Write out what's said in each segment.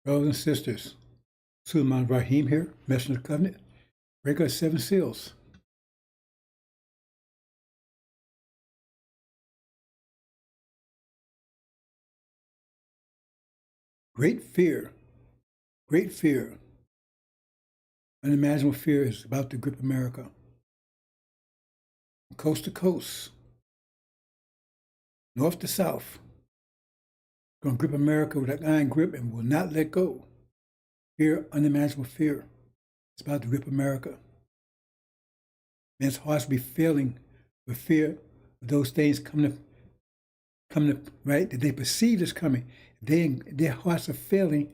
Brothers and sisters, Suleiman Rahim here, Messenger of the Covenant, breaker of 7 seals. Great fear, unimaginable fear is about to grip America. From coast to coast, north to south, it's going to grip America with an iron grip and will not let go. Fear, unimaginable fear, is about to grip America. Men's hearts will be failing with fear of those things coming to right, that they perceive as coming. Their hearts are failing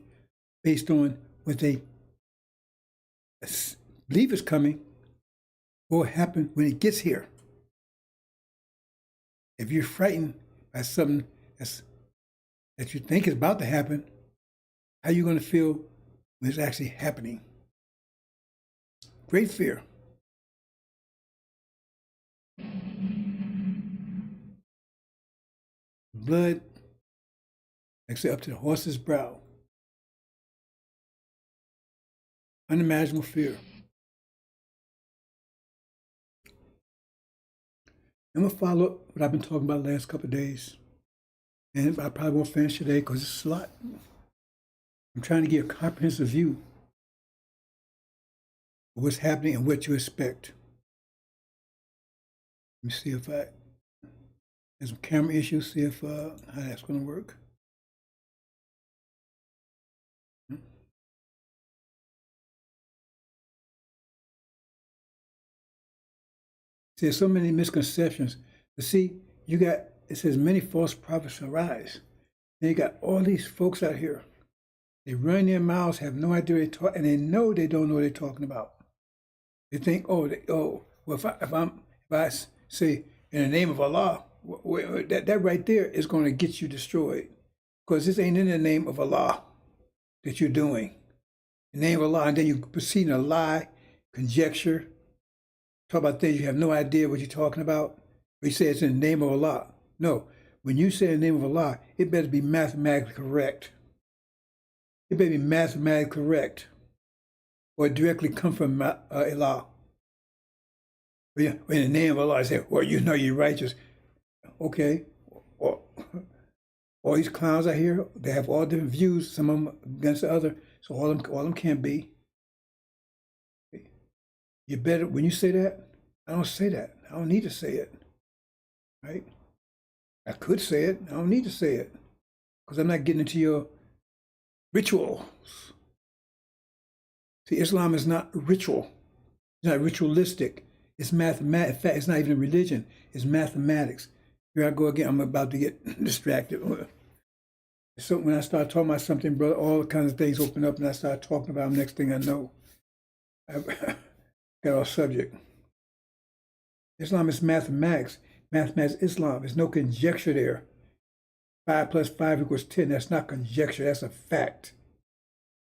based on what they believe is coming or what will happen when it gets here. If you're frightened by something that you think is about to happen, how are you going to feel when it's actually happening? Great fear. Blood actually up to the horse's brow. Unimaginable fear. I'm going to follow up what I've been talking about the last couple of days. And I probably won't finish today because it's a lot. I'm trying to get a comprehensive view of what's happening and what to expect. Let me see if there's some camera issues, see if how that's going to work. See, there's so many misconceptions. But see, it says many false prophets arise. Then you got all these folks out here. They run their mouths, have no idea what they talk, and they know they don't know what they're talking about. They think, well, if I say in the name of Allah, that right there is going to get you destroyed, because this ain't in the name of Allah that you're doing. The name of Allah, and then you proceed to lie, conjecture, talk about things you have no idea what you're talking about. But you say it's in the name of Allah. No, when you say in the name of Allah, it better be mathematically correct. It better be mathematically correct, or directly come from Allah. In the name of Allah, I say, well, you know you're righteous. Okay. All these clowns out here, they have all different views, some of them against the other, so all of them can't be. You better, when you say that, I don't say that. I don't need to say it, right? I could say it. I don't need to say it because I'm not getting into your rituals. See, Islam is not ritual. It's not ritualistic. It's mathematics. In fact, it's not even a religion. It's mathematics. Here I go again. I'm about to get distracted. So when I start talking about something, brother, all kinds of things open up and I start talking about them. Next thing I know, I got off subject. Islam is mathematics. Mathematics is Islam. There's no conjecture there. 5 plus 5 equals 10. That's not conjecture. That's a fact.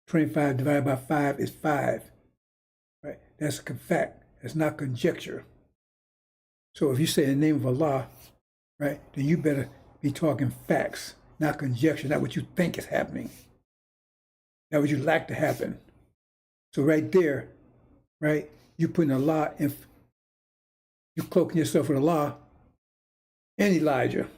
25 divided by 5 is 5. Right? That's a fact. That's not conjecture. So if you say in the name of Allah, right, then you better be talking facts, not conjecture, not what you think is happening, not what you like to happen. So right there, right, you're putting Allah in, you're cloaking yourself with Allah and Elijah.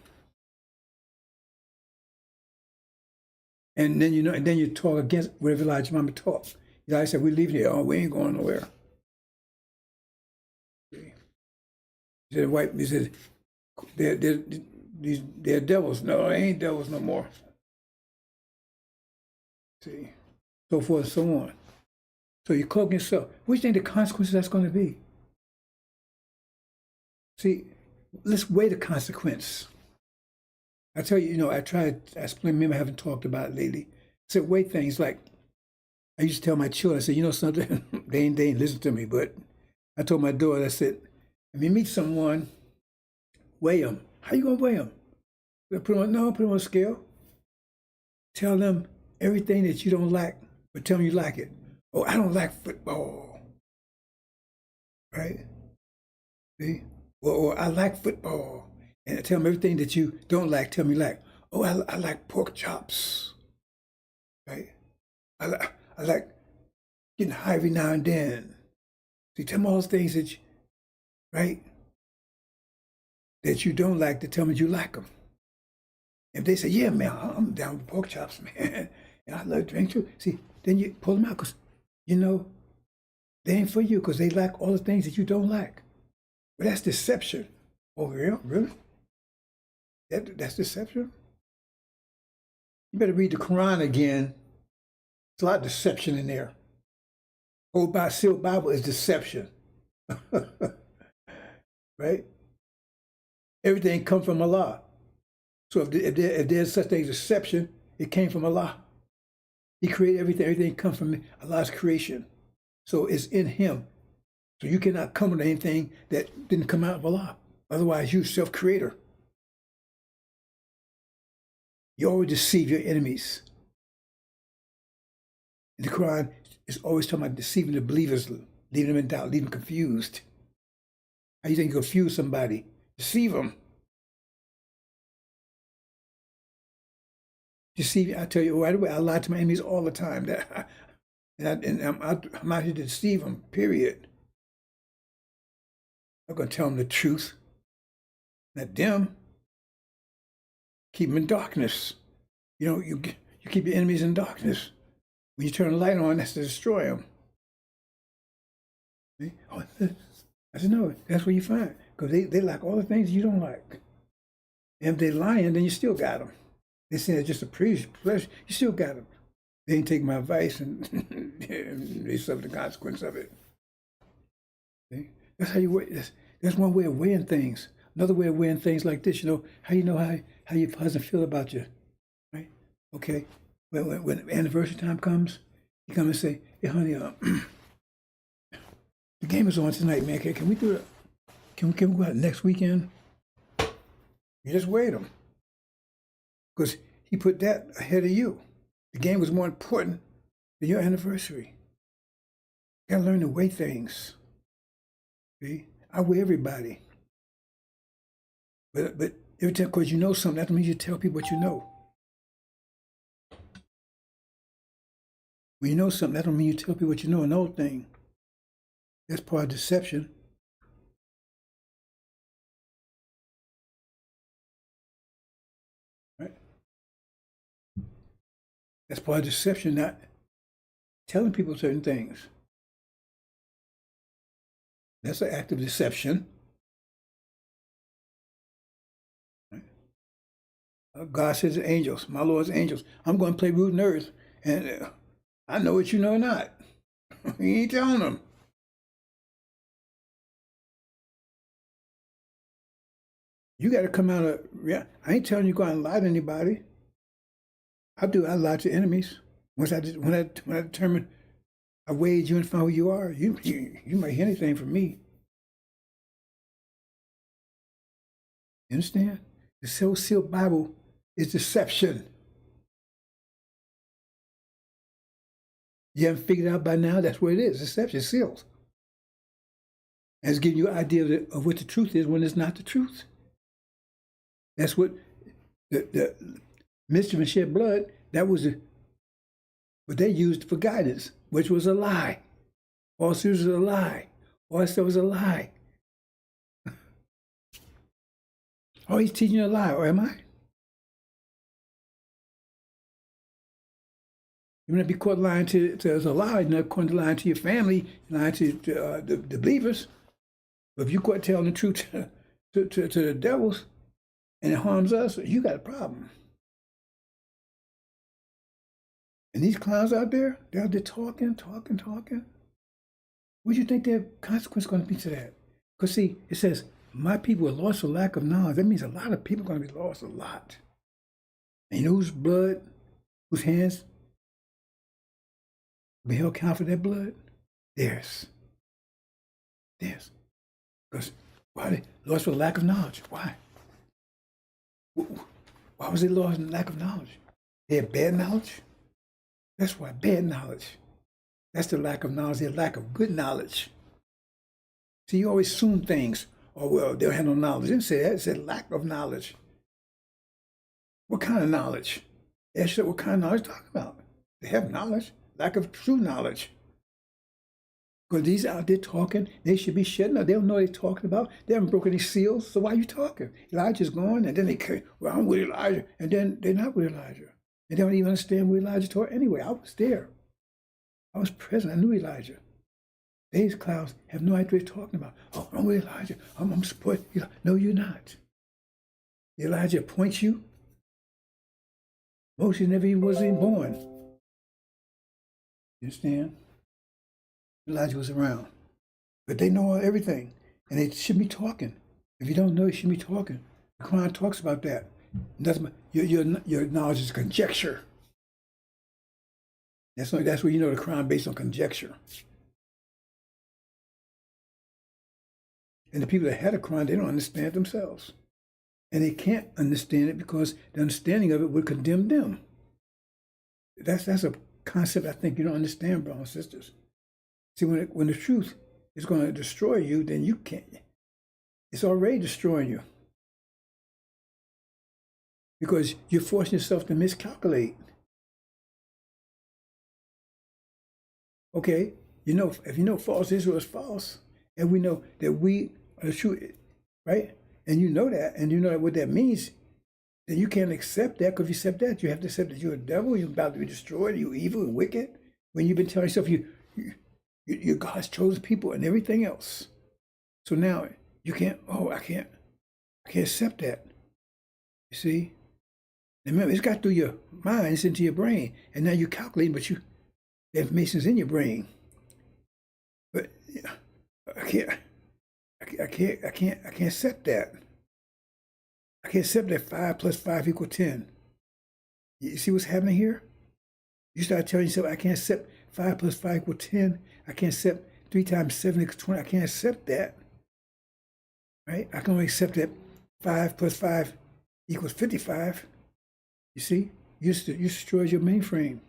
And then you talk against whatever Elijah Mama taught. Elijah said, we're leaving here. Oh, we ain't going nowhere. He said, they're devils. No, they ain't devils no more. See, so forth and so on. So you cloak yourself. What do you think the consequences that's going to be? See, let's weigh the consequence. I tell you, I tried to explain, maybe I haven't talked about it lately. I said, weigh things like, I used to tell my children, I said, you know something, they ain't listen to me, but I told my daughter, I said, if you meet someone, weigh them. How you going to weigh them? Put them on a scale. Tell them everything that you don't like, but tell them you like it. Oh, I don't like football. Right? See? Or I like football. And tell them everything that you don't like, tell me you like. Oh, I like pork chops. Right? I like getting high every now and then. See, tell me all those things that, right, that you don't like, to tell me you like them. If they say, yeah, man, I'm down with pork chops, man, and I love to drink too. See, then you pull them out because, you know, they ain't for you because they like all the things that you don't like. But that's deception. Oh, yeah, really? That's deception? You better read the Quran again. There's a lot of deception in there. Old sealed Bible is deception. Right? Everything comes from Allah. So if there's such thing as deception, it came from Allah. He created everything. Everything comes from Allah's creation. So it's in Him. So you cannot come with anything that didn't come out of Allah. Otherwise, you're self-creator. You always deceive your enemies. In the Quran, it's always talking about deceiving the believers, leaving them in doubt, leaving them confused. How you think you confuse somebody? Deceive them. Deceive. I tell you right away, I lie to my enemies all the time. I'm out here to deceive them, period. I'm going to tell them the truth. Not them. Keep them in darkness. You know, you keep your enemies in darkness. When you turn the light on, that's to destroy them. See? Oh, I said, no, that's what you find. Because they like all the things you don't like. And if they're lying, then you still got them. They say it's just a pleasure, you still got them. They ain't take my advice and they suffer the consequence of it. See? That's how you weigh. That's one way of weighing things. Another way of weighing things like this, you know how your husband feel about you, right? Okay, when anniversary time comes, you come and say, hey, honey, the game is on tonight, man. Can we do it? Can we go out next weekend? You just wait him. Because he put that ahead of you. The game was more important than your anniversary. You gotta learn to weigh things. See? I weigh everybody. But every time, because you know something, that means you tell people what you know. When you know something, that don't mean you tell people what you know. An old thing. That's part of deception. Right? That's part of deception, not telling people certain things. That's an act of deception. Right? God says to angels, my Lord's angels, I'm going to play root in earth, and I know what you know or not. He ain't telling them. You got to come out of, yeah, I ain't telling you go out and lie to anybody. I lie to enemies. When I determine, I weighed you and found who you are, you might hear anything from me. You understand? The sealed Bible is deception. You haven't figured it out by now? That's what it is. Deception, sealed. And it's giving you an idea of what the truth is when it's not the truth. That's what the mischief and shed blood, that was what they used for guidance, which was a lie. All series was a lie. All that stuff was a lie. Oh, he's teaching you a lie, or am I? You may not be caught lying to a lie, you're not caught lying to your family, lying to the believers. But if you caught telling the truth to the devils, and it harms us, you got a problem. And these clowns out there, they're out there talking. What do you think their consequence is going to be to that? Because see, it says, my people are lost for lack of knowledge. That means a lot of people are going to be lost a lot. And you know whose blood, whose hands will be held account for their blood? Theirs. Because why are they lost for lack of knowledge? Why? Why was they lost in lack of knowledge? They had bad knowledge? That's why, bad knowledge. That's the lack of knowledge, the lack of good knowledge. See, you always assume things. Oh, well, they'll have no knowledge. It didn't say that. It said lack of knowledge. What kind of knowledge? They said, what kind of knowledge are you talking about? They have knowledge. lack of true knowledge. Because these out there talking, they should be shedding. They don't know what they're talking about. They haven't broken any seals, so why are you talking? Elijah's gone, and then well, I'm with Elijah, and then they're not with Elijah. They don't even understand what Elijah taught anyway. I was there. I was present. I knew Elijah. These clouds have no idea what they're talking about. Oh, I'm with Elijah. I'm supporting you. No, you're not. Elijah appoints you. Moses never even was even born. You understand? Elijah was around. But they know everything. And they should be talking. If you don't know, you should be talking. The Quran talks about that. Your knowledge is conjecture. That's where you know the Quran based on conjecture. And the people that had a Quran, they don't understand it themselves. And they can't understand it because the understanding of it would condemn them. That's a concept I think you don't understand, brothers and sisters. See, when the truth is going to destroy you, then you can't. It's already destroying you. Because you're forcing yourself to miscalculate. Okay, if you know false Israel is false, and we know that we are the truth, right? And you know that, and you know what that means, then you can't accept that. Because if you accept that, you have to accept that you're a devil, you're about to be destroyed, you're evil and wicked. When you've been telling yourself you're God's chosen people and everything else. So now you can't, I can't accept that. You see? And remember, it's got through your mind, it's into your brain. And now you're calculating, but the information's in your brain. But I can't accept that. I can't accept that 5 plus 5 equals 10. You see what's happening here? You start telling yourself, I can't accept 5 plus 5 equals 10. I can't accept 3 times 7 equals 20. I can't accept that. Right? I can only accept that 5 plus 5 equals 55. You see? You destroyed your mainframe.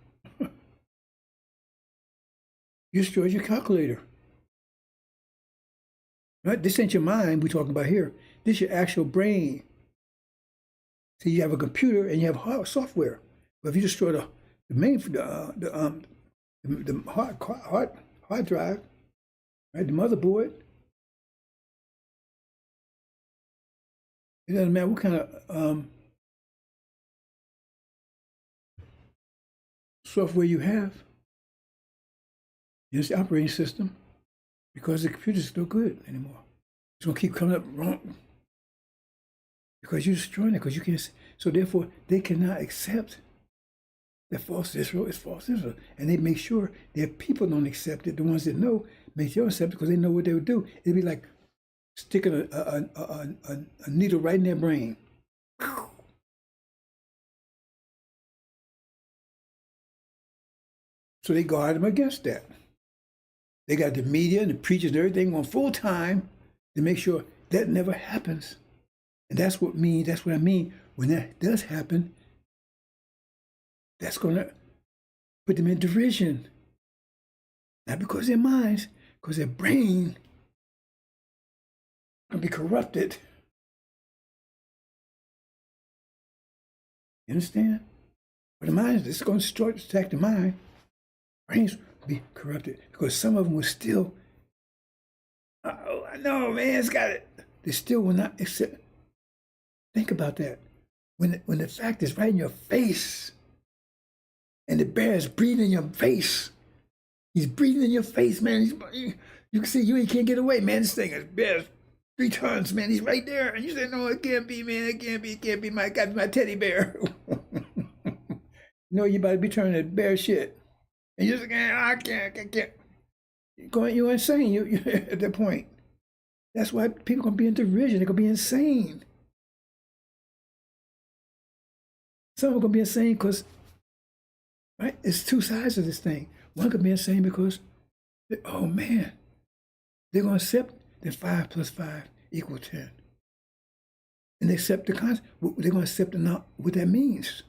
You destroyed your calculator. Right? This ain't your mind we're talking about here. This is your actual brain. See, you have a computer and you have software. But if you destroy the hard drive, right, the motherboard, it doesn't matter what kind of software you have. It's the operating system, because the computer's no good anymore. It's going to keep coming up wrong because you're destroying it, because you can't. So therefore, they cannot accept that false Israel is false Israel. And they make sure their people don't accept it. The ones that know, make sure accept it, because they know what they would do. It'd be like sticking a needle right in their brain. So they guard them against that. They got the media and the preachers and everything on full time to make sure that never happens. And that's what I mean. When that does happen, that's going to put them in derision. Not because their minds, because their brain will be corrupted. You understand? But the mind, this is going to attack the mind. Brains will be corrupted because some of them will still, oh, I know, man, it's got it. They still will not accept. Think about that. When the fact is right in your face, and the bear is breathing in your face. He's breathing in your face, man. You can see you can't get away, man. This thing is bear 3 tons, man. He's right there. And you say, no, it can't be, man. It can't be my teddy bear. No, you about to be turning to bear shit. And you're just saying, I can't. You're insane you at that point. That's why people are going to be in derision. They're going to be insane. Some are going to be insane because, right, it's 2 sides of this thing. One could be insane because, oh man, they're going to accept that 5 plus 5 equals 10. And they accept the concept. They're going to accept what that means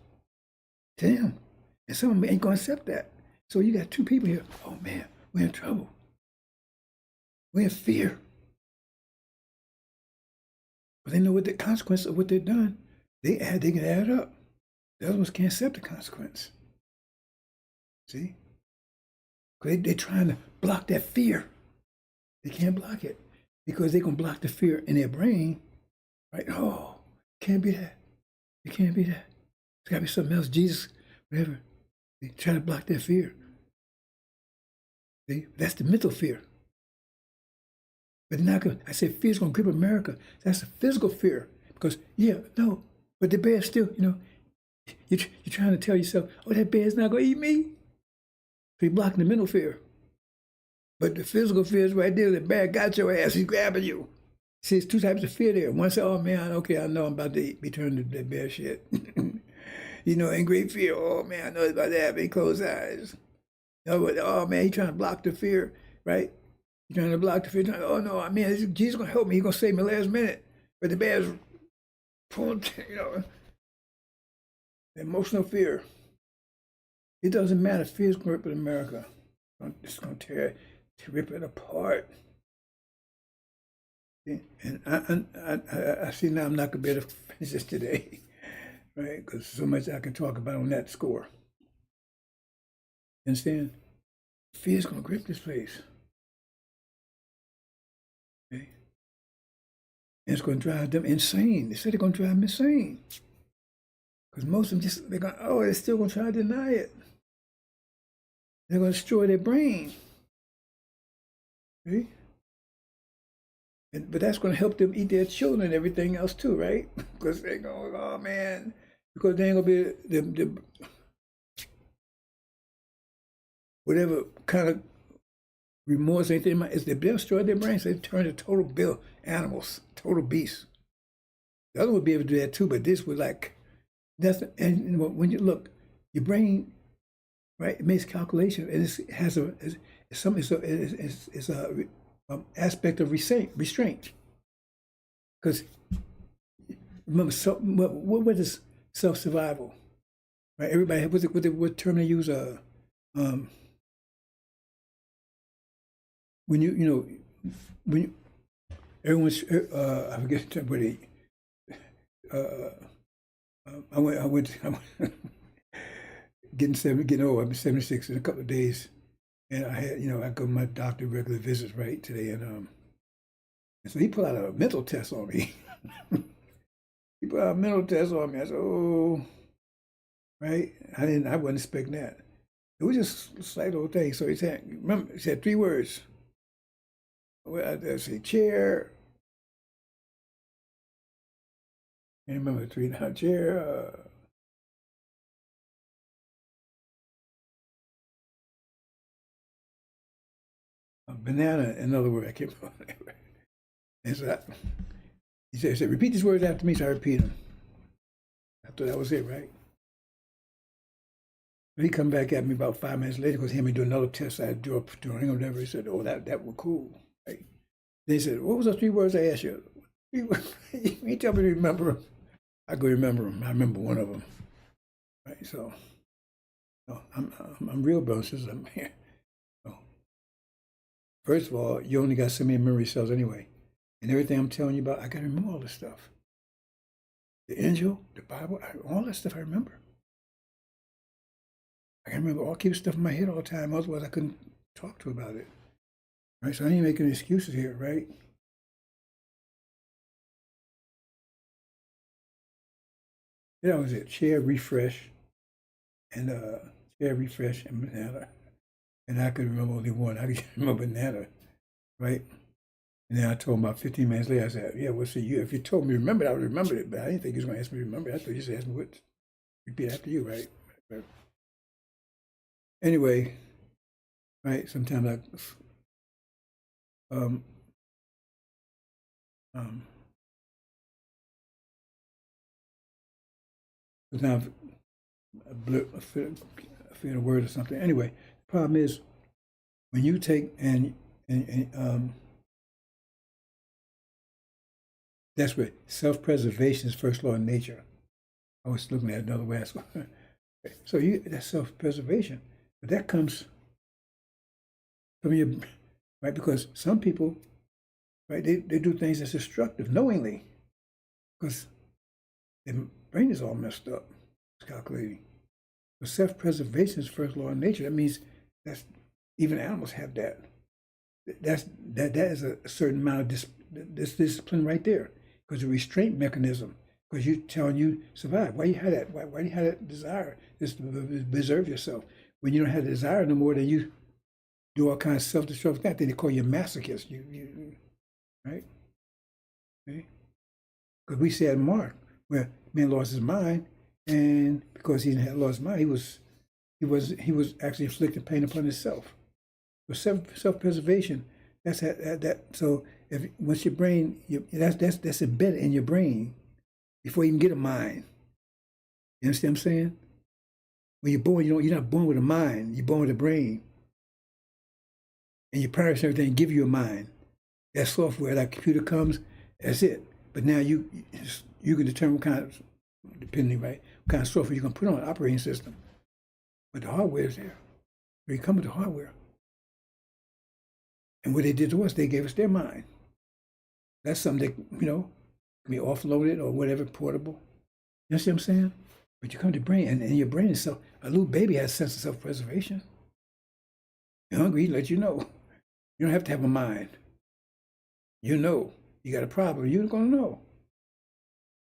to them. And some of them ain't going to accept that. So you got 2 people here. Oh man, we're in trouble. We're in fear. But they know what the consequence of what they've done. They can add up. The other ones can't accept the consequence. See? Because they're trying to block that fear. They can't block it because they're going to block the fear in their brain, right? Oh, can't be that. It can't be that. It's got to be something else. Jesus, whatever. They try to block that fear. See? That's the mental fear. But they're not going. I said fear's going to grip America. That's a physical fear. Because, yeah, no. But the bear still, you're trying to tell yourself, oh, that bear's not going to eat me. So you're blocking the mental fear. But the physical fear is right there. The bear got your ass. He's grabbing you. See, it's two types of fear there. One said, oh, man, okay, I know I'm about to be turned to that bear shit. In great fear. Oh, man, I know it's about to happen. He closed eyes. Oh, man, he's trying to block the fear, right? He's trying to block the fear. Oh, no, man, Jesus going to help me. He's going to save me last minute. But the bear's pulling, emotional fear. It doesn't matter. Fear's going to rip in America. It's going to rip it apart. And I see now I'm not going to be able to finish this today, right? Because so much I can talk about on that score. You understand? Fear's going to grip this place. Okay? And it's going to drive them insane. They said they're going to drive them insane. Because most of them they're still going to try to deny it. They're going to destroy their brain. Okay? But that's going to help them eat their children and everything else too, right? Because they're going, oh man, because they ain't going to be the whatever kind of remorse anything is they've destroyed their brains. They turn to total animals, total beasts. The other would be able to do that too, but this was like and when you look, your brain, right? It makes calculation, and it has a aspect of restraint. Because remember, what is self-survival? Right? Everybody, what term they use? When everyone's, I forget the term, but I went getting old. I'm 76 in a couple of days. And I had, I go to my doctor regular visits, right, today. And so he put out a mental test on me. He put out a mental test on me. I said, oh, right? I wasn't expecting that. It was just a slight little thing. So he said, remember, he said 3 words. I say chair. I can't remember the 3 now. Chair. Banana, in other words, I can't remember. And so he said, repeat these words after me, so I repeat them. I thought that was it, right? But he come back at me about 5 minutes later because he had me do another test I had to do during or whatever. He said, oh, that was cool. Right? Then he said, what was the 3 words I asked you? He tell me to remember them. I go remember them. I remember one of them. Right? So I'm real, brothers. I'm here. First of all, you only got so many memory cells anyway. And everything I'm telling you about, I got to remember all this stuff. The angel, the Bible, all that stuff I remember. I can remember keep stuff in my head all the time, otherwise I couldn't talk to about it. Right? So I ain't making excuses here, right? That was it. Share, refresh, and banana. And I could remember only one. I could remember banana, right? And then I told him about 15 minutes later, I said, yeah, well, see, if you told me to remember it, I would remember it, but I didn't think you was going to ask me to remember it. I thought you just asked me what, repeat after you, right? Anyway, right, sometimes sometimes I feel a word or something. Anyway, the problem is when you take and that's what self-preservation is first law of nature. I was looking at another way. So that's self-preservation, but that comes from your right because some people, right, they do things that's destructive knowingly because their brain is all messed up. It's calculating. But self-preservation is first law of nature. That means that's Even animals have that. That is a certain amount of this discipline right there, because the restraint mechanism. Because you telling you survive. Why you had that? Why do you have that desire? Just to preserve yourself. When you don't have the desire no more, then you do all kinds of self-destructive things. Then they call you a masochist. Right? Okay? Because we said Mark, where man lost his mind, and because he had lost his mind, he was actually inflicting pain upon himself. So self-preservation. That's that. So if once your brain, that's embedded in your brain before you even get a mind. You understand what I'm saying? When you're born, you're not born with a mind. You're born with a brain, and your parents and everything give you a mind. That software, that computer comes, that's it. But now you can determine what kind of, depending, right, what kind of software you're gonna put on an operating system. But the hardware is there. You come with the hardware. And what they did to us, they gave us their mind. That's something that, can be offloaded or whatever, portable. You see what I'm saying? But you come to the brain, and your brain is a little baby has a sense of self-preservation. You're hungry, he let you know. You don't have to have a mind. You know, you got a problem, you're going to know.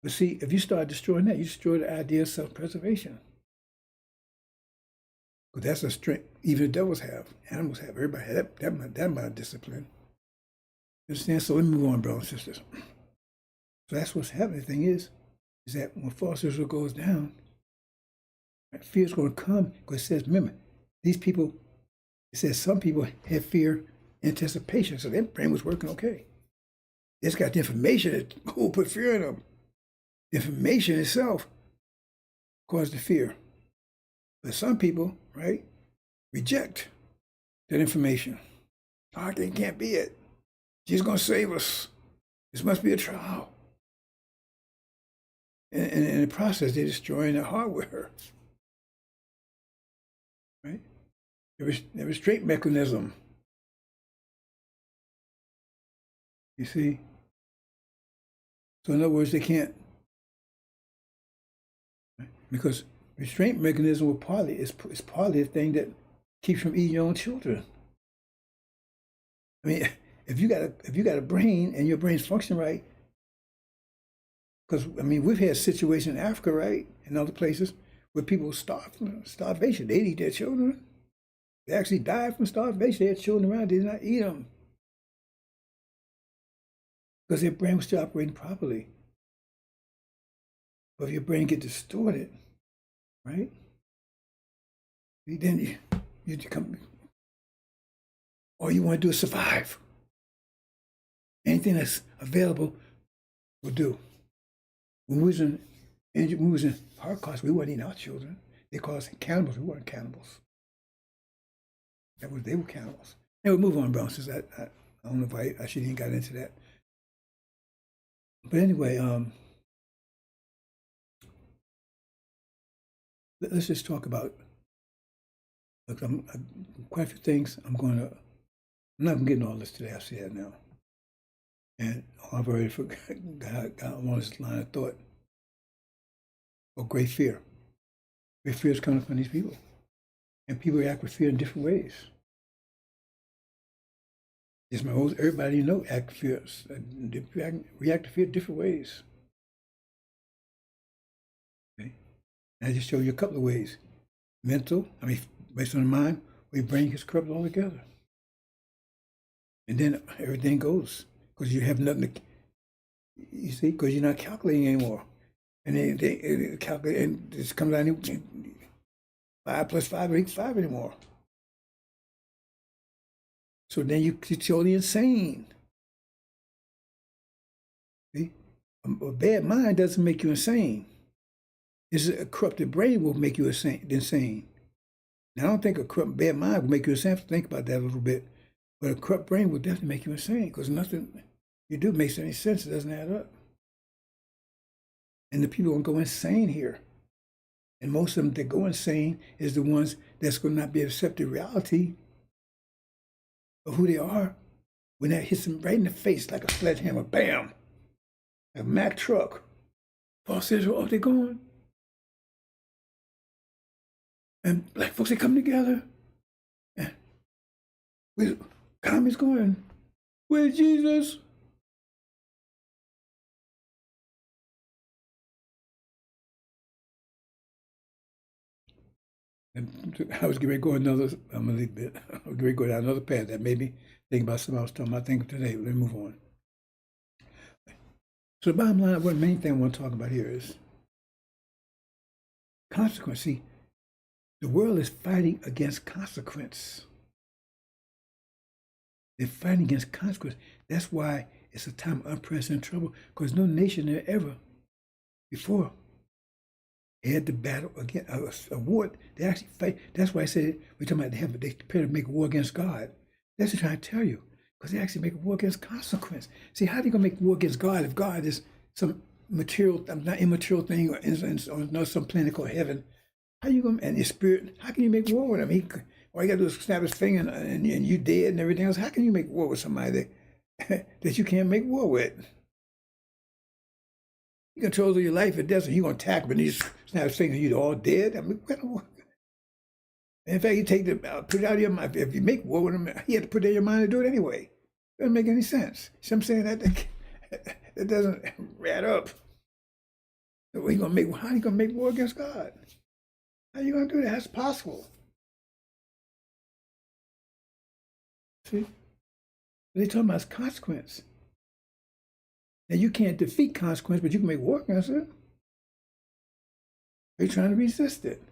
But see, if you start destroying that, you destroy the idea of self-preservation. But that's a strength even the devils have, animals have, everybody has that amount of discipline. You understand? So let me move on, brothers and sisters. So that's what's happening. The thing is that when false Israel goes down, fear is going to come, because it says, remember, these people, it says some people had fear anticipation, so their brain was working okay. It's got the information that put fear in them. The information itself caused the fear. But some people, right, reject that information. Oh, they can't be it. She's going to save us. This must be a trial. And in the process, they're destroying the hardware. Right? The restraint mechanism. You see? So in other words, they can't. Right? Because restraint mechanism is partly the thing that keeps from eating your own children. I mean, if you got a brain and your brain's functioning right, because I mean we've had situations in Africa, right, and other places where people starvation. They'd eat their children. They actually died from starvation. They had children around. They did not eat them because their brain was still operating properly. But if your brain gets distorted, right, then you become, all you want to do is survive. Anything that's available will do. When we was in Holocaust, we weren't eating our children. They called us cannibals. We weren't cannibals. They were cannibals. Anyway, move on, brothers. I don't know if I should even got into that. But anyway, let's just talk about. Look, quite a few things. I'm not going to get into all this today. I see that now. And I've already got on this line of thought. Or great fear. Great fear is coming from these people. And people react with fear in different ways. It's everybody you know react to fear in different ways. Okay? And I just show you a couple of ways. Mental, based on the mind, where your brain gets corrupted altogether. And then everything goes. Because you have nothing to, you see, because you're not calculating anymore. And they calculate, and it comes down to 5 plus 5 equals 5 anymore. So then you're totally insane. See? A bad mind doesn't make you insane. It's a corrupted brain will make you insane. Now, I don't think a corrupt bad mind will make you insane. I have to think about that a little bit. But a corrupt brain will definitely make you insane, because nothing you do makes any sense. It doesn't add up. And the people will go insane here. And most of them that go insane is the ones that's going to not be able to accept the reality of who they are when that hits them right in the face like a sledgehammer. Bam! A Mack truck. False Israel, they're gone. And black folks, they come together. Where comments going? Where's Jesus? And I was getting ready to go another. I'm gonna leave it. I was getting ready to go down another path that made me think about something I was talking about. Thinking today. Let me move on. So the bottom line, one main thing I want to talk about here is consequence. See, the world is fighting against consequence. They're fighting against consequence. That's why it's a time of unprecedented trouble, because no nation there ever before had to battle against a war. They actually fight. That's why I said we're talking about heaven. They prepare to make a war against God. That's what I'm trying to tell you, because they actually make a war against consequence. See, how are they going to make war against God if God is some material, not immaterial thing, or some planet called heaven? How you going, and your spirit, how can you make war with him? All you got to do is snap his finger and you dead and everything else. How can you make war with somebody that you can't make war with? He controls your life and death, and you're going to attack him and he snap his finger and you're all dead? I mean, in fact, you put it out of your mind. If you make war with him, he had to put it in your mind to do it anyway. It doesn't make any sense. So I'm saying that doesn't add up. So how are you going to make war against God? How are you going to do that? That's possible. See? They're talking about consequence. Now, you can't defeat consequence, but you can make war against it. They're trying to resist it.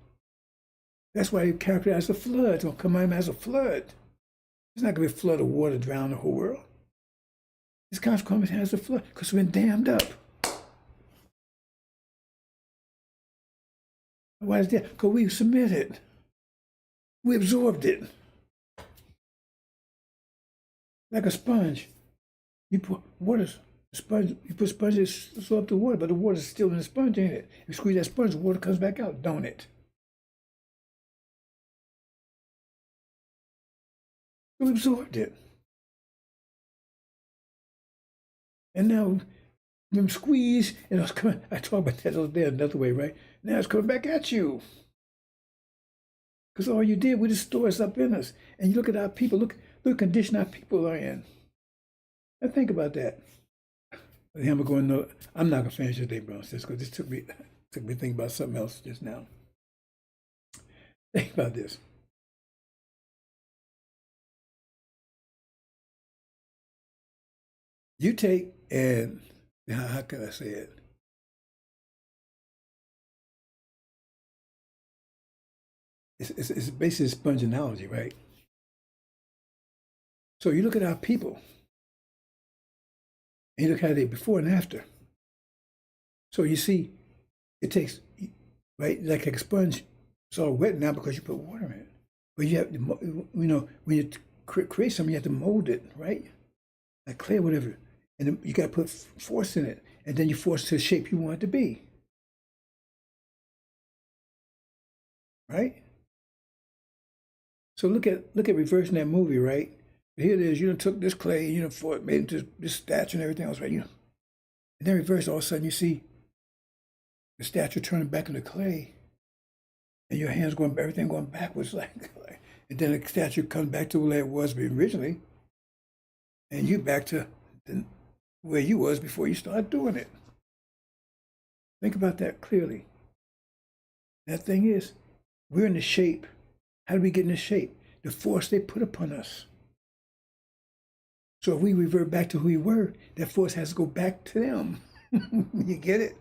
That's why they characterize the flood. It's going to come out as a flood. It's not going to be a flood of water drown the whole world. This consequence has a flood because we've been dammed up. Why is that? Because we submitted. We absorbed it. Like a sponge. You put sponge, you put sponges to absorb the water, but the water's still in the sponge, ain't it? If you squeeze that sponge, the water comes back out, don't it? We absorbed it. And now, when squeeze, and it's coming, I talked about that the other day another way, right? Now it's coming back at you. Because all you did was just store us up in us. And you look at our people, look condition our people are in. Now think about that. I'm not going to finish today, brothers, because this took me thinking about something else just now. Think about this. You take and how can I say it? It's basically a sponge analogy, right? So you look at our people, and you look at it before and after. So you see, it takes, right, like a sponge. It's all wet now because you put water in it. But you have to, when you create something, you have to mold it, right? Like clay, whatever. And then you got to put force in it, and then you force it to the shape you want it to be, right? So look at reversing that movie, right? Here it is. You done took this clay, made it into this statue and everything else, right? And then reverse. All of a sudden, you see the statue turning back into clay, and your hands everything going backwards, and then the statue comes back to where it was originally, and you back to where you was before you started doing it. Think about that clearly. That thing is, we're in the shape. How do we get in this shape? The force they put upon us. So if we revert back to who we were, that force has to go back to them. You get it?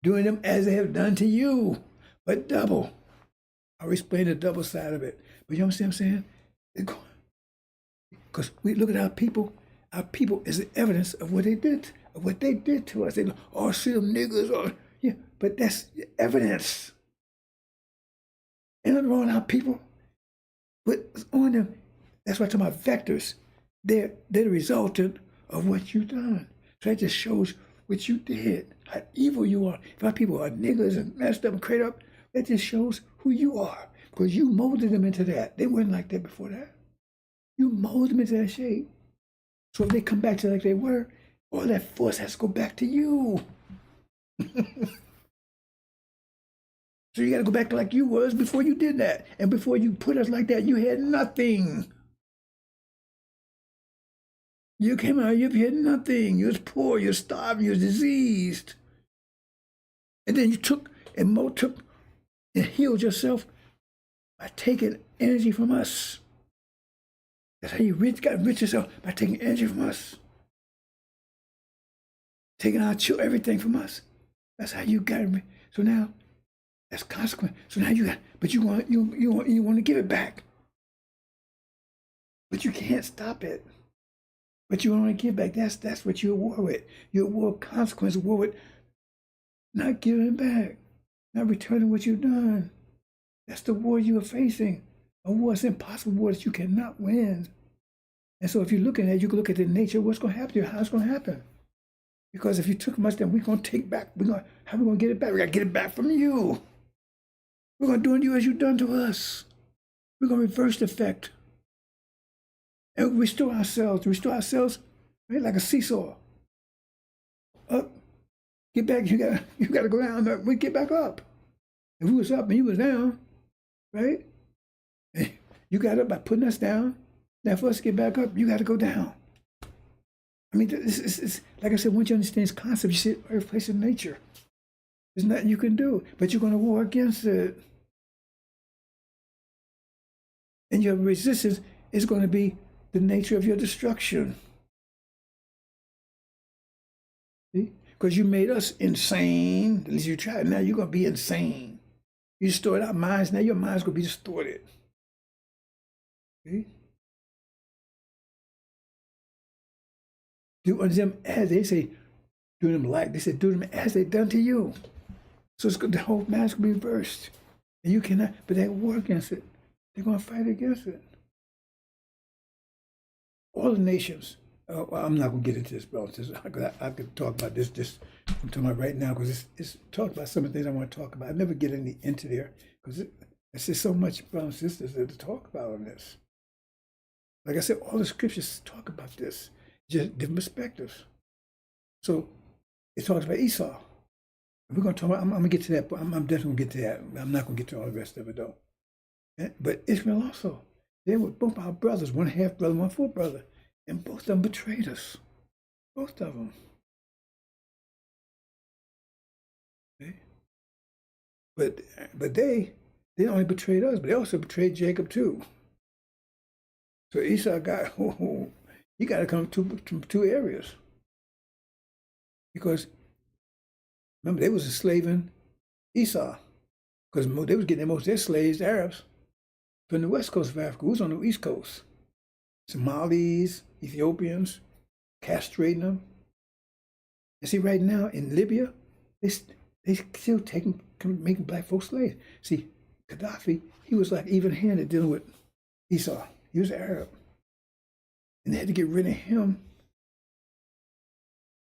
Doing them as they have done to you, but double. I'll explain the double side of it. But you understand what I'm saying? Because we look at our people. Our people is the evidence of what they did, to us. They all see them niggers, but that's the evidence. Ain't nothing wrong with our people, but it's on them. That's why I'm talking about vectors. They're the resultant of what you've done. So that just shows what you did, how evil you are. If our people are niggers and messed up and crazy up, that just shows who you are, because you molded them into that. They weren't like that before that. You molded them into that shape. So if they come back to like they were, all that force has to go back to you. So you got to go back to like you was before you did that. And before you put us like that, you had nothing. You came out, you had nothing. You was poor, you was starving, you was diseased. And then you took and healed yourself by taking energy from us. That's how you got rich yourself, by taking energy from us. Taking our everything from us. That's how you got it. So now, that's consequent. So now you got, but you want to give it back. But you can't stop it. But you want to give back. That's what you're at war with. You're at war with consequence, war with not giving back, not returning what you've done. That's the war you are facing. A war is impossible war that you cannot win. And so if you're looking at it, you can look at the nature of what's going to happen to you, how it's going to happen. Because if you took much, then we're going to take back. How are we going to get it back? We got to get it back from you. We're going to do unto you as you've done to us. We're going to reverse the effect. And restore ourselves, right, like a seesaw. Up, get back, you gotta go down, we get back up. If we was up and you was down, right? You got up by putting us down. Now for us to get back up, you gotta go down. I mean, it's like I said, once you understand this concept, you see it every place in nature. There's nothing you can do, but you're gonna war against it. And your resistance is gonna be the nature of your destruction. See? Because you made us insane. At least you tried. Now you're going to be insane. You distorted our minds. Now your mind's going to be distorted. See? Do unto them as they say, do them like. They said, do them as they done to you. So the whole mind's going to be reversed. And you cannot, but they war against it. They're going to fight against it. All the nations, I'm not going to get into this, bro. I could talk about this, I'm talking about right now, because it's talk about some of the things I want to talk about. I never get into there, because it's just so much, brothers and sisters, to talk about on this. Like I said, all the scriptures talk about this, just different perspectives. So it talks about Esau. We're going to talk about, I'm going to get to that, but I'm definitely going to get to that. I'm not going to get to all the rest of it, though. But Ishmael also. They were both our brothers, one half brother, one full brother, and both of them betrayed us. Both of them. Okay? But they only betrayed us, but they also betrayed Jacob too. So Esau he got to come from two areas. Because remember, they was enslaving Esau, because they was getting most of their slaves, the Arabs, from the west coast of Africa. Who's on the east coast? Somalis, Ethiopians, castrating them. And see, right now in Libya, they still making black folks slaves. See, Gaddafi, he was like even-handed dealing with Esau. He was Arab. And they had to get rid of him.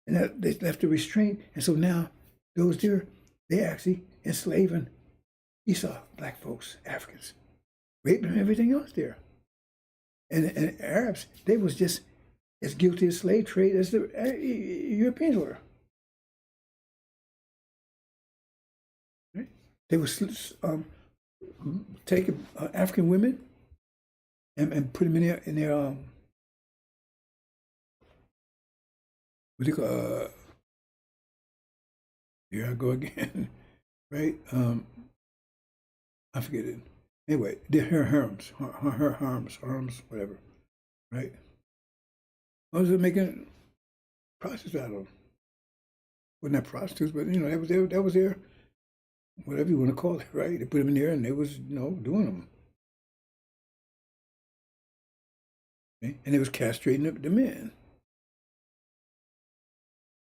And they left the restraint. And so now, those there, they actually enslaving Esau, black folks, Africans, raping and everything else there. And Arabs, they was just as guilty of slave trade as the Europeans were. Right? They was taking African women and put them in their what do you call, here I go again, right? I forget it. Anyway, they're her harms, whatever, right? I was making prostitutes out of them. Well, not prostitutes, but that was their, whatever you want to call it, right? They put them in there, and they was doing them, okay? And they was castrating the men,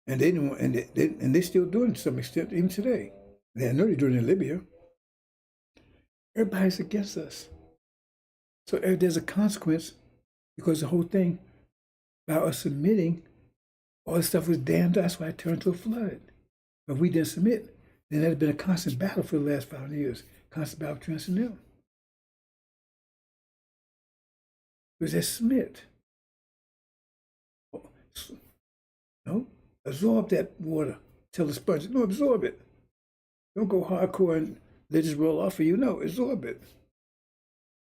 and they didn't, and they still doing it to some extent even today. I know they're doing it in Libya. Everybody's against us. So there's a consequence, because the whole thing about us submitting, all this stuff was damned. That's why it turned to a flood. But if we didn't submit, then there'd been a constant battle for the last 5 years. Constant battle between us and them. Because they submit. No, absorb that water. Tell the sponge, no, absorb it. Don't go hardcore and Let it just roll off of you. No, absorb it.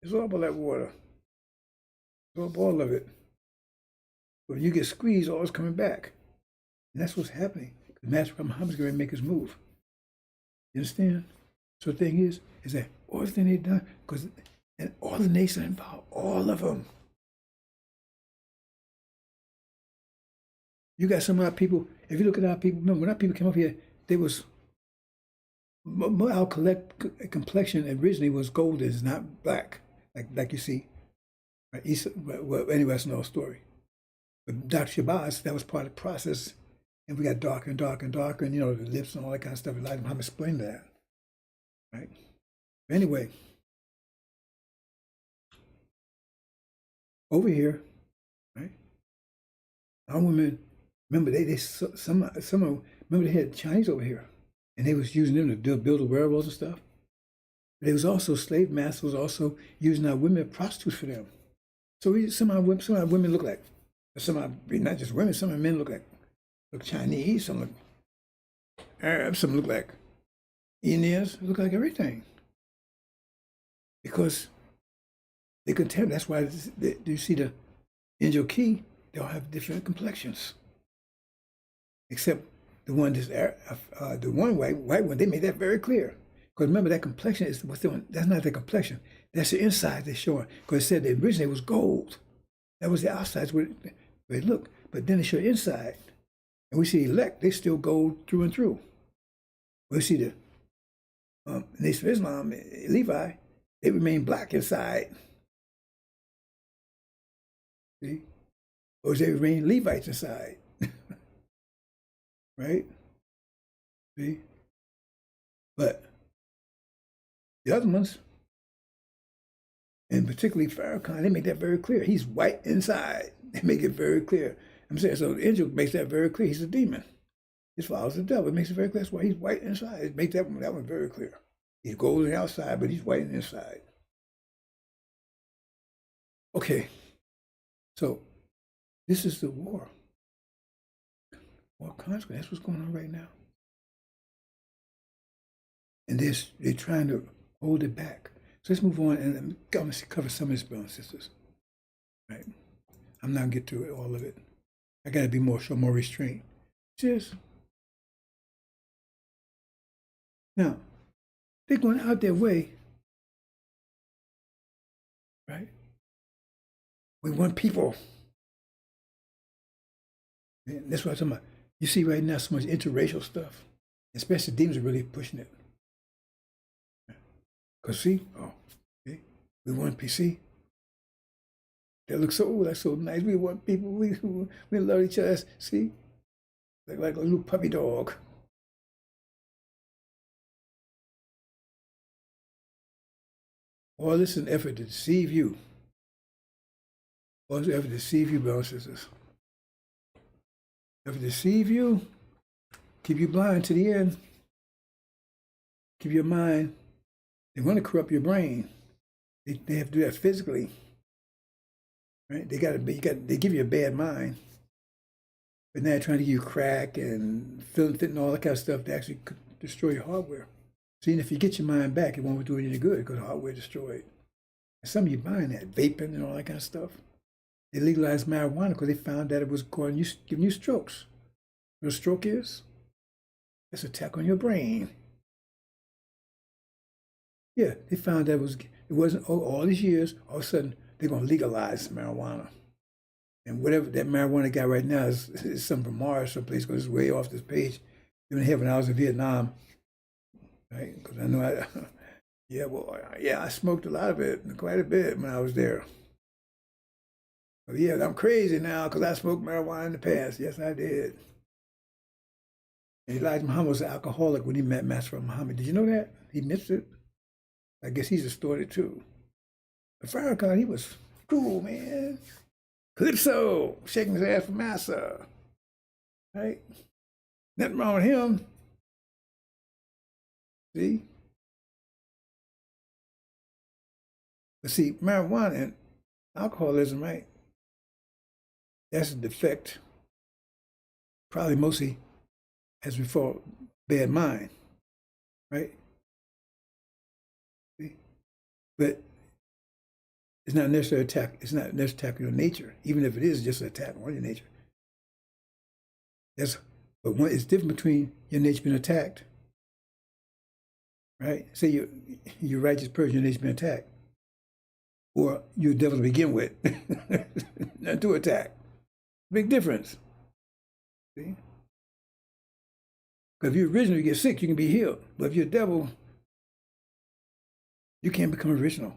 Absorb all that water. Absorb all of it. When you get squeezed, all it's coming back. And that's what's happening. Master Muhammad's going to make his move. You understand? So the thing is that all the thing they've done, because and all the nations involved, all of them. You got some of our people, if you look at our people, remember when our people came up here, they was, our complexion originally was golden, it's not black, like you see. Right? Well, anyway, that's another story. But Dr. Shabazz, that was part of the process. And we got darker and darker and darker, and the lips and all that kind of stuff. Elijah Muhammad explained that. Right? But anyway, over here, right? Our women, remember some of them, remember they had Chinese over here, and they was using them to build the wearables and stuff. But there was also slave masters also using our women as prostitutes for them. So some of our women look like, not just women, some of our men look Chinese, some look Arab, some look like Indians, look like everything. Because they could tell. That's why you see the angel key, they all have different complexions. Except the one the one white one, they made that very clear. Because remember, that complexion is what's doing. That's not the complexion. That's the inside they're showing. Because it said that originally it was gold. That was the outside where it looked. But then they show inside. And we see elect, they still gold through and through. We see the Nation of Islam, Levi, they remain black inside. See? Or they remain Levites inside. Right? See? But the other ones, and particularly Farrakhan, they make that very clear. He's white inside. They make it very clear. I'm saying, so the angel makes that very clear. He's a demon. His father's the devil. It makes it very clear. That's why he's white inside. It makes that one very clear. He's golden outside, but he's white inside. Okay. So this is the war. War consequence. That's what's going on right now. And they're trying to hold it back. So let's move on and I'm going to cover some of this, brothers and sisters. Right? I'm not going to get to all of it. I got to show more restraint. Just now, they're going out their way, right? We want people. And that's what I'm talking about. You see right now so much interracial stuff, especially demons are really pushing it. Because see, we want PC. That looks that's so nice. We want people, we love each other. See, like a little puppy dog. All this is an effort to deceive you. All this effort to deceive you, brothers and sisters. Effort to deceive you, keep you blind to the end. Keep your mind. They want to corrupt your brain. They have to do that physically. Right? They give you a bad mind. But now they're trying to give you crack and fit and all that kind of stuff to actually destroy your hardware. So even if you get your mind back, it won't do you any good because the hardware destroyed. And some of you buying that, vaping and all that kind of stuff. They legalized marijuana because they found that it was giving you strokes. You know what a stroke is? It's an attack on your brain. Yeah, they found that it wasn't all these years, all of a sudden they're going to legalize marijuana. And whatever that marijuana got right now is something from Mars someplace because it's way off this page. Even here when I was in Vietnam, right? Because I know I smoked a lot of it, quite a bit when I was there. But yeah, I'm crazy now because I smoked marijuana in the past. Yes, I did. And Elijah Muhammad was an alcoholic when he met Master Muhammad. Did you know that? He admits it. I guess he's distorted too. But Farrakhan, he was cool, man. Calypso, shaking his ass for massa. Right? Nothing wrong with him. See? But see, marijuana and alcoholism, right? That's a defect. Probably mostly as before bad mind, right? but it's not necessarily attack. It's not necessarily attacking your nature, even if it is just an attack on your nature. But it's different between your nature being attacked, right? Say you're a righteous person, your nature being attacked, or you're a devil to begin with, not to attack. Big difference. See? Because if you're original, you get sick, you can be healed. But if you're a devil, you can't become original.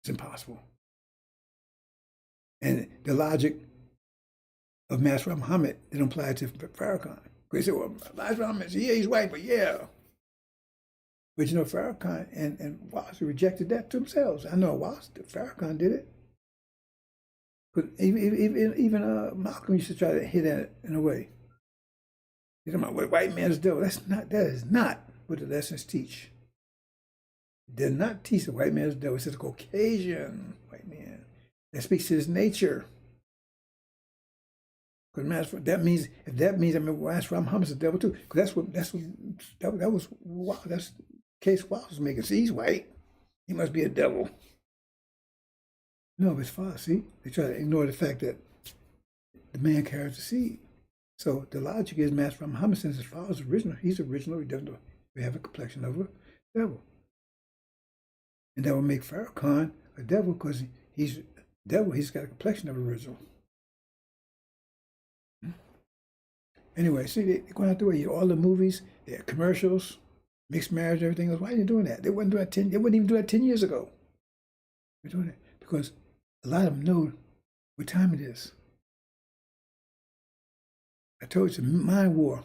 It's impossible. And the logic of Master Muhammad didn't apply to Farrakhan. Because they said, well, Master Muhammad, yeah, he's white, but yeah. But you know, Farrakhan and Wallace rejected that to themselves. I know Wallace, Farrakhan did it. But even Malcolm used to try to hit at it in a way. He's talking about what white man's devil. That is not what the lessons teach. It does not teach the white man's devil. It says a Caucasian white man that speaks to his nature. Because that means I mean Master Muhammad's the devil too. Because that's the case Wallace was making. See, he's white. He must be a devil. No, but it's false. See, they try to ignore the fact that the man carries the seed. So the logic is Master Muhammad, since his father's original, he's original. He doesn't have a complexion of a devil, and that will make Farrakhan a devil because he's devil. He's got a complexion of original. Anyway, see, they're going out the way. All the movies, their commercials, mixed marriage, everything else. Why are they doing that? They wouldn't do that They wouldn't even do that 10 years ago. They're doing it because a lot of them know what time it is. I told you, it's a mind war.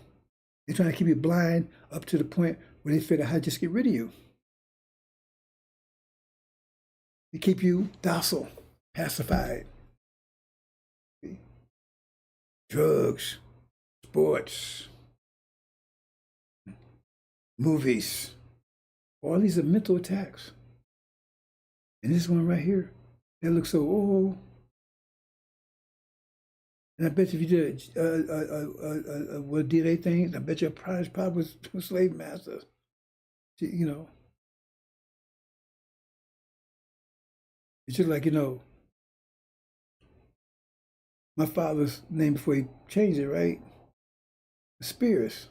They're trying to keep you blind up to the point where they figure out how to just get rid of you. They keep you docile, pacified. Drugs, sports, movies. All these are mental attacks. And this one right here, that looks so old. And I bet you if you did what D-Day thing, I bet your prize probably was slave masters. You know. It's just like, my father's name before he changed it, right? Spears.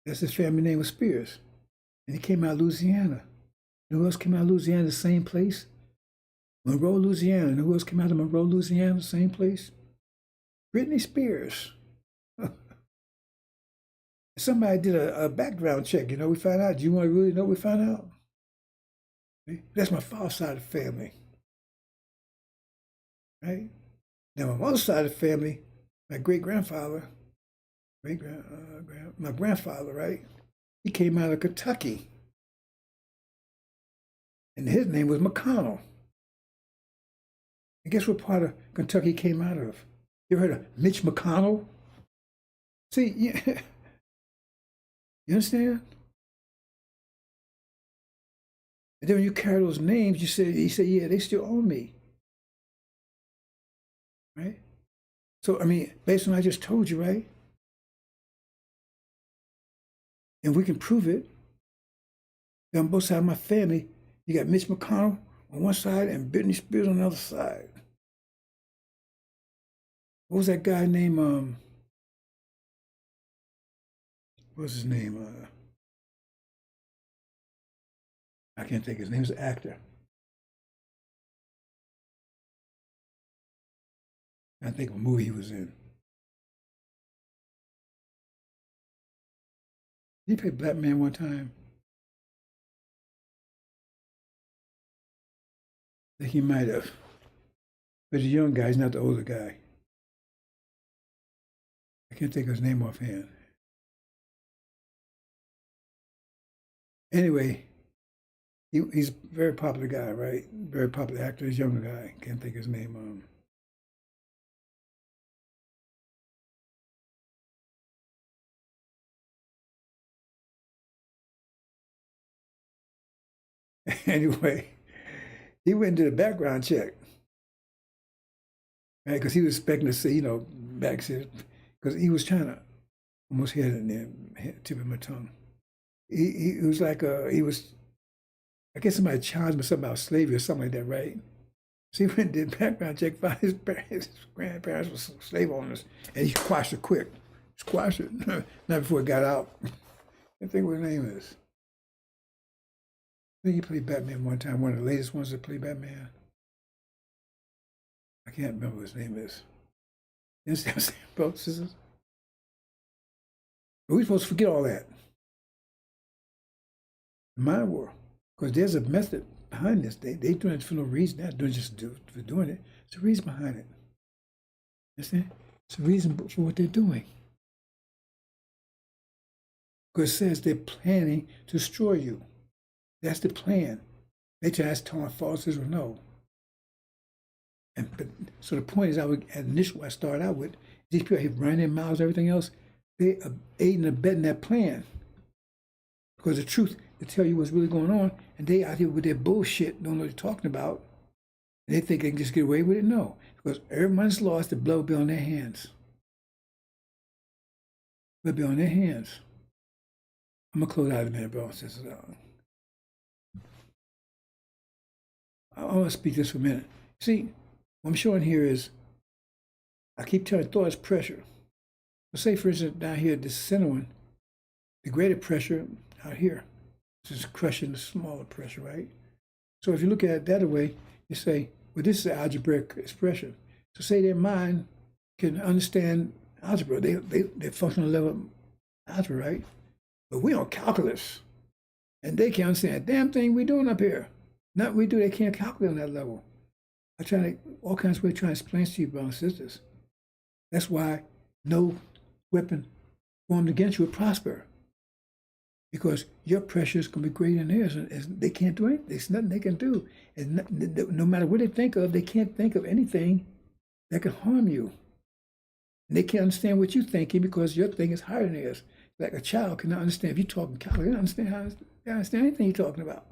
That's his family name was Spears. And he came out of Louisiana. And who else came out of Louisiana, the same place? Monroe, Louisiana. And who else came out of Monroe, Louisiana, the same place? Britney Spears. Somebody did a background check, we found out. Do you want to really know what we found out? That's my father's side of the family. Right? Now, my mother's side of the family, my great-grandfather, my grandfather, right? He came out of Kentucky. And his name was McConnell. And guess what part of Kentucky he came out of? You ever heard of Mitch McConnell? See, yeah. You understand? And then when you carry those names, he said, yeah, they still own me. Right? So, I mean, based on what I just told you, right? And we can prove it. On both sides of my family, you got Mitch McConnell on one side and Britney Spears on the other side. What was that guy named, what was his name? I can't think of his name. He was an actor. I think of a movie he was in. He played Black Man one time. I think he might have. But the young guy, he's not the older guy. I can't think of his name offhand. Anyway, he's a very popular guy, right? Very popular actor. He's a younger guy. Can't think of his name. Anyway, he went to the background check, right? Because he was expecting to see, backseat, because he was trying to almost hit it in the tip of my tongue. He was like he was I guess somebody challenged me something about slavery or something like that, right? See, when he did background check, found his grandparents were slave owners, and he squashed it quick. Squashed it, not before it got out. I think what his name is. I think he played Batman one time, one of the latest ones that played Batman. I can't remember what his name is. You understand what I'm saying, brothers and sisters? But we're supposed to forget all that. The mind war. Because there's a method behind this. They doing it for no reason. They're not doing just for doing it. There's a reason behind it. You understand? It's a reason for what they're doing. Because it says they're planning to destroy you. That's the plan. They just telling falses or no. So the point is, initially, I started out with these people have running their mouths, everything else. They are aiding and abetting that plan. Because the truth, to tell you what's really going on, and they out here with their bullshit, don't know what they're talking about, and they think they can just get away with it. No, because everyone's lost, the blood will be on their hands. Will be on their hands. I'm gonna close out in a minute, bro. I want to speak this for a minute. See, what I'm showing here is, I keep telling thought is pressure. So say, for instance, down here, this center one, the greater pressure out here, this is crushing the smaller pressure, right? So if you look at it that way, you say, well, this is an algebraic expression. So say their mind can understand algebra. They function on the level of algebra, right? But we on calculus, and they can't understand a damn thing we're doing up here. Not we do, they can't calculate on that level. I try to, all kinds of ways, trying to explain to you, brothers and sisters. That's why no weapon formed against you will prosper. Because your pressure is going to be greater than theirs. And they can't do anything. There's nothing they can do. And no matter what they think of, they can't think of anything that can harm you. And they can't understand what you're thinking because your thing is higher than theirs. Like a child cannot understand. If you're talking calculus, they don't understand anything you're talking about.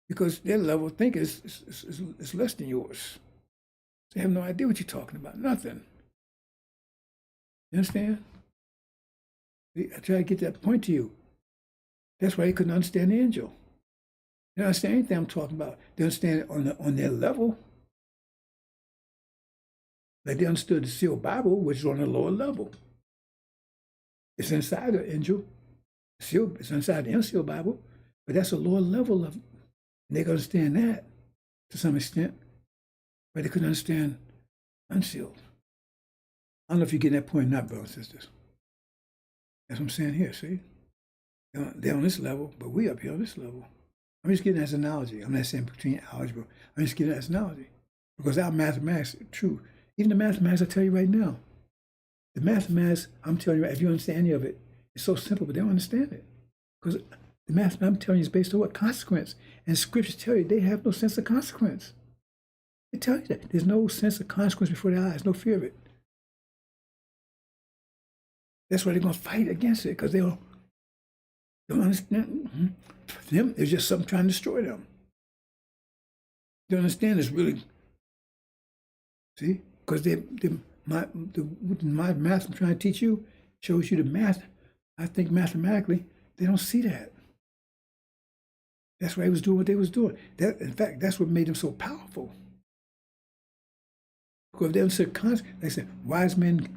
Because their level of thinking is less than yours. They have no idea what you're talking about. Nothing. You understand? I try to get that point to you. That's why they couldn't understand the angel. They don't understand anything I'm talking about. They understand it on their level. Like they understood the sealed Bible, which is on a lower level. It's inside the angel. It's inside the unsealed Bible, but that's a lower level of, and they can understand that to some extent, but they couldn't understand unsealed. I don't know if you're getting that point or not, brothers and sisters. That's what I'm saying here, see? They're on this level, but we up here on this level. I'm just getting that as an analogy. I'm not saying between algebra. I'm just getting that as an analogy. Because our mathematics are true. Even the mathematics I tell you right now. The mathematics, I'm telling you, if you understand any of it, it's so simple, but they don't understand it. Because the math I'm telling you is based on what? Consequence. And scriptures tell you they have no sense of consequence. They tell you that. There's no sense of consequence before their eyes, no fear of it. That's why they're going to fight against it, because they don't understand. For them, it's just something trying to destroy them. They don't understand it's really, see? Because my math I'm trying to teach you shows you the math. I think mathematically, they don't see that. That's why they was doing what they was doing. In fact, that's what made them so powerful. Because if they understood consequence, they said, wise men.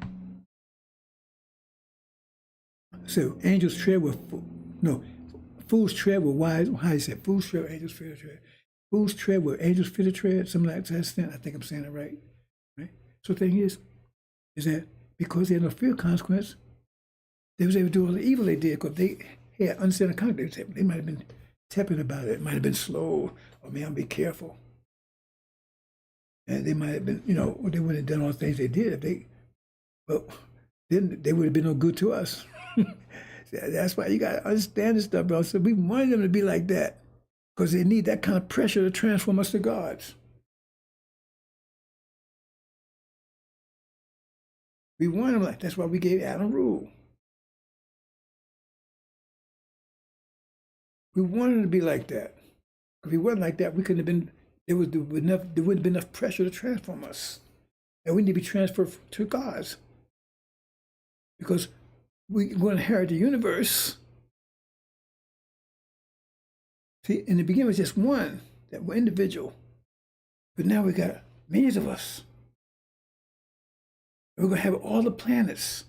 So angels tread with, fools tread with wise, how do you say it? Fools tread with angels fear to tread. Fools tread with angels fear to tread, something like that. I think I'm saying it right. So the thing is that because they had no fear of consequence, they was able to do all the evil they did because they had understand the consequence. They might have been tepid about it. It might have been slow, or man, be careful. And they might have been, they wouldn't have done all the things they did then they would have been no good to us. That's why you got to understand this stuff, bro. So we wanted them to be like that because they need that kind of pressure to transform us to gods. We want them like that's why we gave Adam rule. We wanted to be like that. If we wasn't like that, we couldn't have been. There wouldn't have been enough pressure to transform us, and we need to be transferred to gods because we're going to inherit the universe. See, in the beginning, it was just one, that one individual. But now we got millions of us. We're going to have all the planets.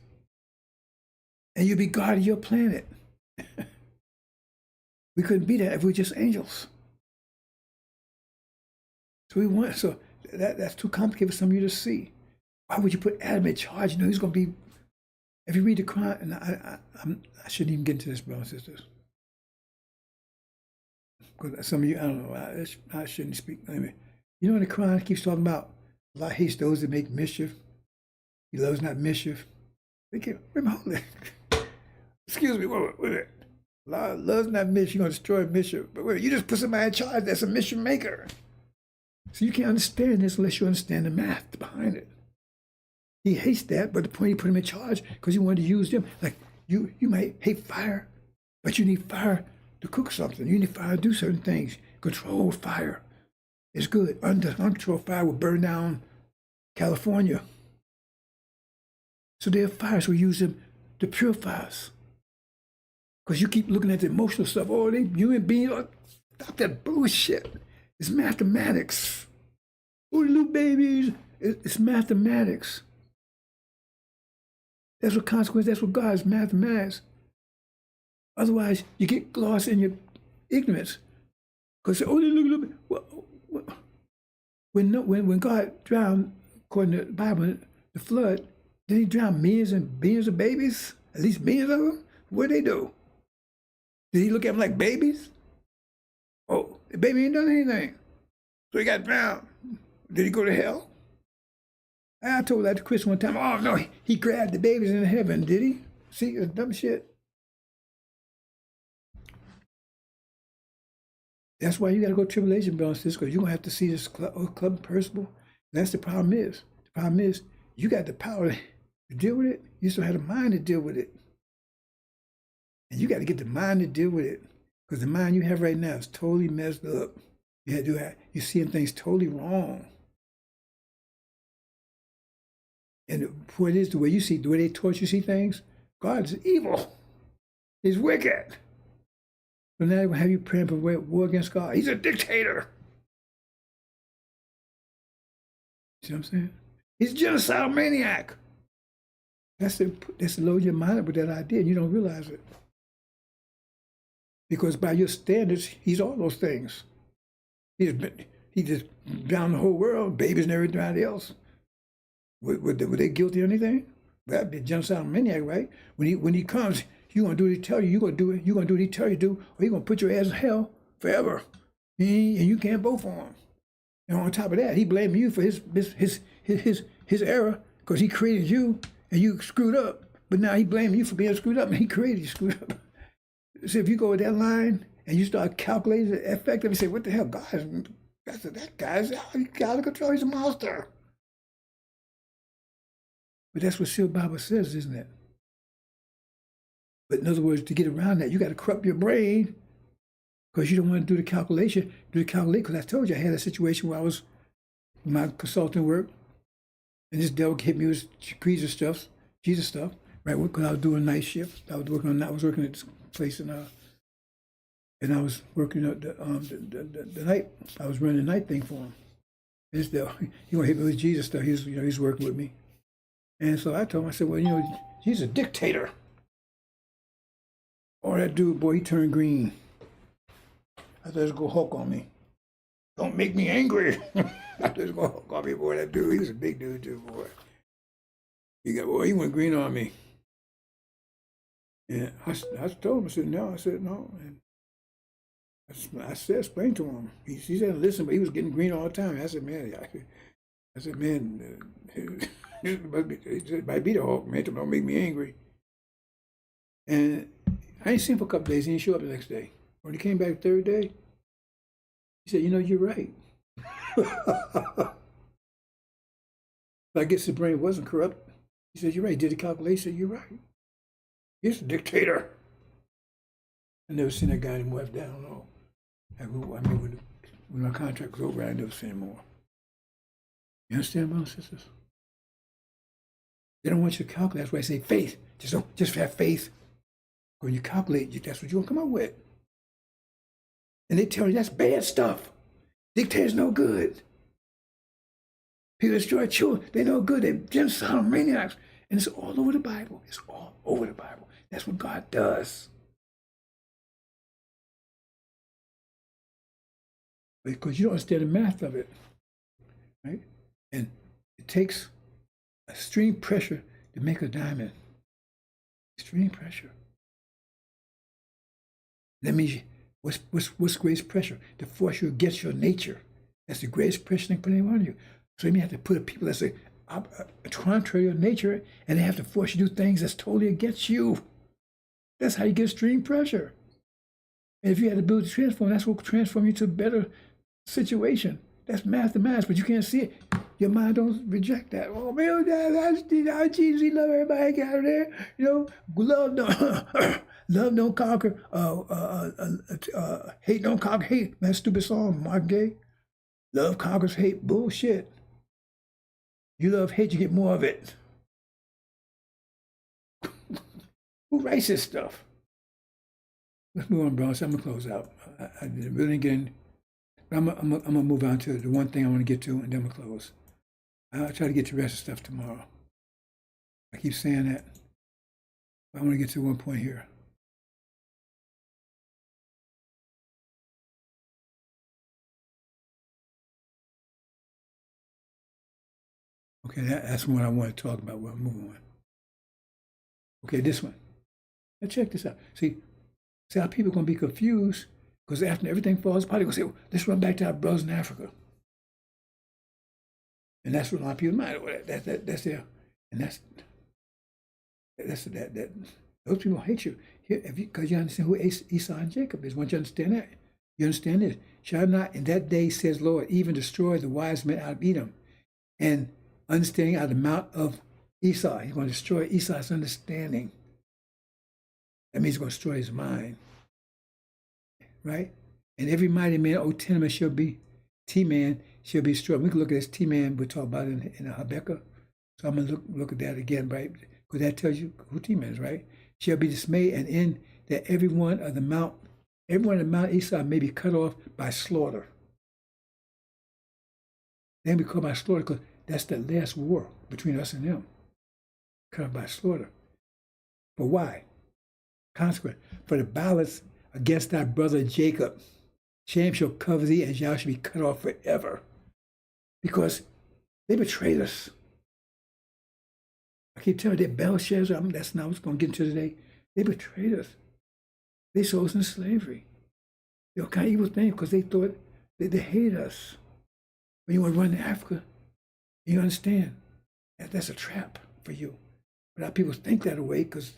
And you'll be God of your planet. We couldn't be that if we were just angels. So that's too complicated for some of you to see. Why would you put Adam in charge? You know he's going to be. If you read the Quran, and I shouldn't even get into this, brothers and sisters, because some of you, I don't know, I shouldn't speak. Anyway, you know, in the Quran, it keeps talking about Allah hates those that make mischief. He loves not mischief. They can't remember. Excuse me, wait a minute. Allah loves not mischief. You're going to destroy mischief. But wait, you just put somebody in charge that's a mischief maker. So you can't understand this unless you understand the math behind it. He hates that, but the point he put him in charge because he wanted to use them. Like you might hate fire, but you need fire to cook something. You need fire to do certain things. Controlled fire is good. Uncontrolled fire will burn down California. So there are fires we use them to purify us. Because you keep looking at the emotional stuff. Oh, they human beings. Oh, stop that bullshit. It's mathematics. Oh, the little babies. It's mathematics. That's what consequence. That's what God is, mathematics. Otherwise, you get lost in your ignorance. Because oh, look. When God drowned, according to the Bible, the flood, did he drown millions and billions of babies? At least millions of them? What did they do? Did he look at them like babies? Oh, the baby ain't done anything. So he got drowned. Did he go to hell? I told that to Chris one time. Oh, no, he grabbed the babies in heaven, did he? See, it's dumb shit. That's why you got to go tribulation, brothers, because you're going to have to see this club principle. That's the problem is. The problem is you got the power to deal with it. You still have the mind to deal with it. And you got to get the mind to deal with it. Because the mind you have right now is totally messed up. You're seeing things totally wrong. And the point is, the way they taught you see things, God is evil. He's wicked. So now they're going to have you praying for war against God. He's a dictator. See what I'm saying? He's a genocidal maniac. That's to load your mind up with that idea, and you don't realize it. Because by your standards, he's all those things. He just drowned the whole world, babies and everybody else. Were they guilty of anything? That'd be a genocidal maniac, right? When he comes, you're going to do what he tell you. You're going to do it. You're going to do what he tell you to do, or he's going to put your ass in hell forever. And you can't vote for him. And on top of that, he blamed you for his error because he created you and you screwed up. But now he blamed you for being screwed up and he created you screwed up. So if you go with that line and you start calculating the effect of it, you say, what the hell, God, that guy's out of control. He's a monster. But that's what Seal Bible says, isn't it? But in other words, to get around that, you got to corrupt your brain because you don't want to do the calculation. Because I told you I had a situation where I was in my consulting work, and this devil hit me with Jesus stuff, right? Because I was doing night shift. I was working at this place, and I was working the night. I was running the night thing for him. And this devil, he gonna hit me with Jesus stuff. He's working with me, and so I told him, I said, well, he's a dictator. Oh, that dude, boy, he turned green. I thought he was going to Hulk on me. Don't make me angry. I thought he was going to Hulk on me, boy, that dude. He was a big dude, too, boy. He went green on me. And I told him, I said, no. And I explained to him. He said, listen, but he was getting green all the time. I said, man, it might be the Hulk, man. Don't make me angry. And I ain't seen him for a couple days. He didn't show up the next day. When he came back the third day, he said, you're right. I guess his brain wasn't corrupt. He said, you're right. He did the calculation. He said, you're right. He's a dictator. I never seen that guy anymore after that. I don't know. I mean, when my contract was over, I never seen him more. You understand, brothers and sisters? They don't want you to calculate. That's why I say faith. Just have faith. When you calculate, that's what you're going to come up with. And they tell you that's bad stuff. Dictators no good. People destroy children, they no good. They're genocidal maniacs. And it's all over the Bible. It's all over the Bible. That's what God does. Because you don't understand the math of it, right? And it takes extreme pressure to make a diamond. Extreme pressure. That means what's greatest pressure? To force you against your nature. That's the greatest pressure they can put anyone on you. So you have to put people that's contrary to your nature, and they have to force you to do things that's totally against you. That's how you get extreme pressure. And if you had the ability to transform, that's what will transform you to a better situation. That's mathematics, but you can't see it. Your mind don't reject that. Oh man, that's Jesus. He love everybody. Get out of there. You know, love don't love don't conquer. Hate don't conquer hate. That stupid song, Mark Gay. Love conquers hate. Bullshit. You love hate, you get more of it. Who writes this stuff? Let's move on, bro. So I'm gonna close out. I didn't really get in. I'm gonna move on to the one thing I want to get to, and then we'll close. I'll try to get to the rest of the stuff tomorrow. I keep saying that. But I want to get to one point here. Okay, that's what I want to talk about. We'll move on. Okay, this one. Now check this out. See how people are going to be confused because after everything falls apart, they're going to say, well, let's run back to our brothers in Africa. And that's what a lot of people mind. That's their, and that's that. Those people hate you because you understand who Esau and Jacob is. Once you understand that, you understand this. Shall not in that day, says Lord, even destroy the wise men out of Edom, and understanding out of the mount of Esau. He's going to destroy Esau's understanding. That means he's going to destroy his mind. Right? And every mighty man, O tenement shall be, T-man shall be destroyed. We can look at this T-man we talk about in Habakkuk. So I'm going to look at that again, right? Because that tells you who T-man is, right? Shall be dismayed, and in that everyone of the Mount Esau may be cut off by slaughter. They may be cut by slaughter because that's the last war between us and them. Cut off by slaughter. But why? Consequence. For the balance against thy brother Jacob, shame shall cover thee, and thou shalt be cut off forever. Because they betrayed us. I keep telling you, that Belshazzar, that's not what's going to get into today. They betrayed us. They sold us into slavery. They were kind of evil things because they thought that they hated us. When you want to run to Africa, you understand that that's a trap for you. But our people think that way because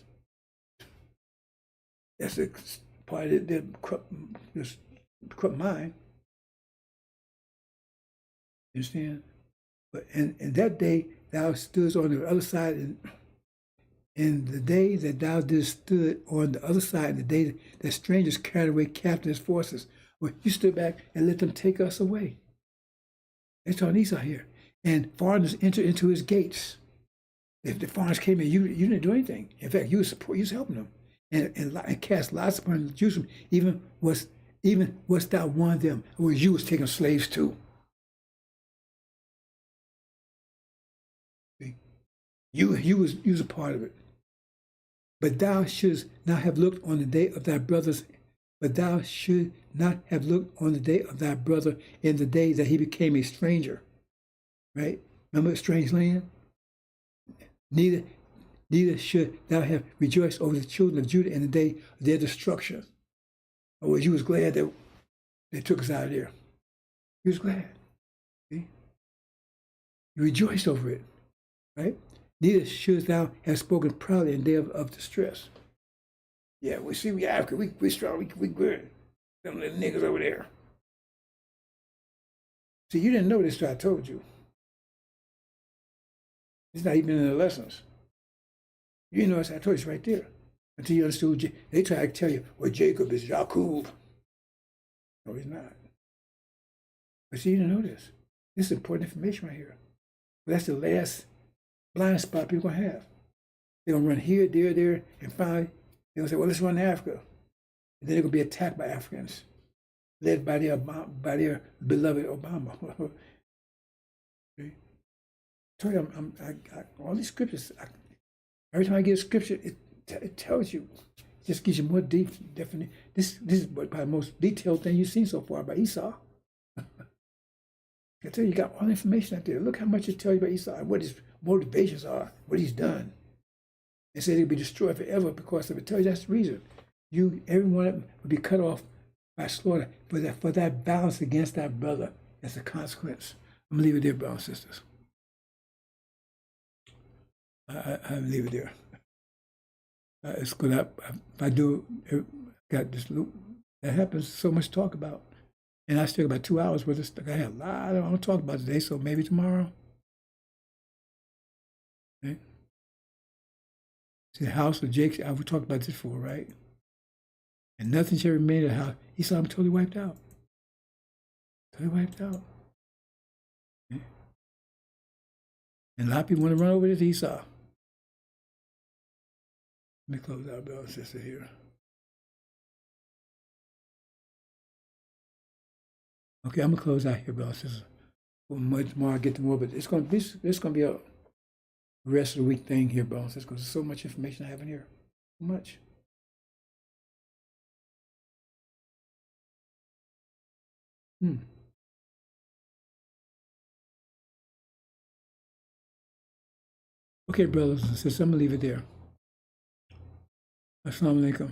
that's a part of their corrupt mind. You understand? But in that day, thou stoodst on the other side, and in the day that thou didst stood on the other side, in the day that strangers carried away captains' forces, well, you stood back and let them take us away. It's on Esau here. And foreigners entered into his gates. If the foreigners came in, you didn't do anything. In fact, you was helping them. And cast lots upon Jerusalem, even wast thou one of them, where you was taking slaves too. See? You was a part of it. But thou shouldst not have looked on the day of thy brothers. But thou should not have looked on the day of thy brother in the day that he became a stranger. Right? Remember a strange land? Neither should thou have rejoiced over the children of Judah in the day of their destruction. Or you was glad that they took us out of there. You was glad. See? You rejoiced over it. Right? Neither shouldst thou have spoken proudly in the day of distress. Yeah, we Africa, we strong, we good. Them little niggas over there. See, you didn't know this till I told you. It's not even in the lessons. You didn't know this, I told you it's right there. Until you understood, they try to tell you, well, Jacob is Jacob. No, he's not. But see, you didn't know this. This is important information right here. But that's the last blind spot people are going to have. They're going to run here, there, and finally, they're going to say, well, let's run to Africa. And then they're going to be attacked by Africans. led by their beloved Obama. Okay. Tell you, all these scriptures. Every time I get a scripture, it tells you, it just gives you more deep definition. This is probably the most detailed thing you've seen so far about Esau. I tell you, you got all the information out there. Look how much it tells you about Esau and what his motivations are, what he's done. It said he'll be destroyed forever because of it. Tells you that's the reason. Everyone will be cut off by slaughter for that balance against that brother. That's a consequence. I'm gonna leave it there, brothers and sisters. I'll leave it there. It's good. If I do, got this loop. That happens. So much to talk about, and I still got about 2 hours worth of stuff. I had a lot I want to talk about today, so maybe tomorrow. Okay. See, the house of Jacob. We talked about this before, right? And nothing shall remain of the house. Esau, I'm totally wiped out. Totally wiped out. Okay. And a lot of people want to run over this Esau. Let me close out, brother and sister here. Okay, I'm gonna close out here, brother and sister. Much more I get to more, but it's gonna be a rest of the week thing here, brother and sister, because there's so much information I have in here. So much. Okay, brothers and sisters, I'm gonna leave it there. Assalamu alaikum.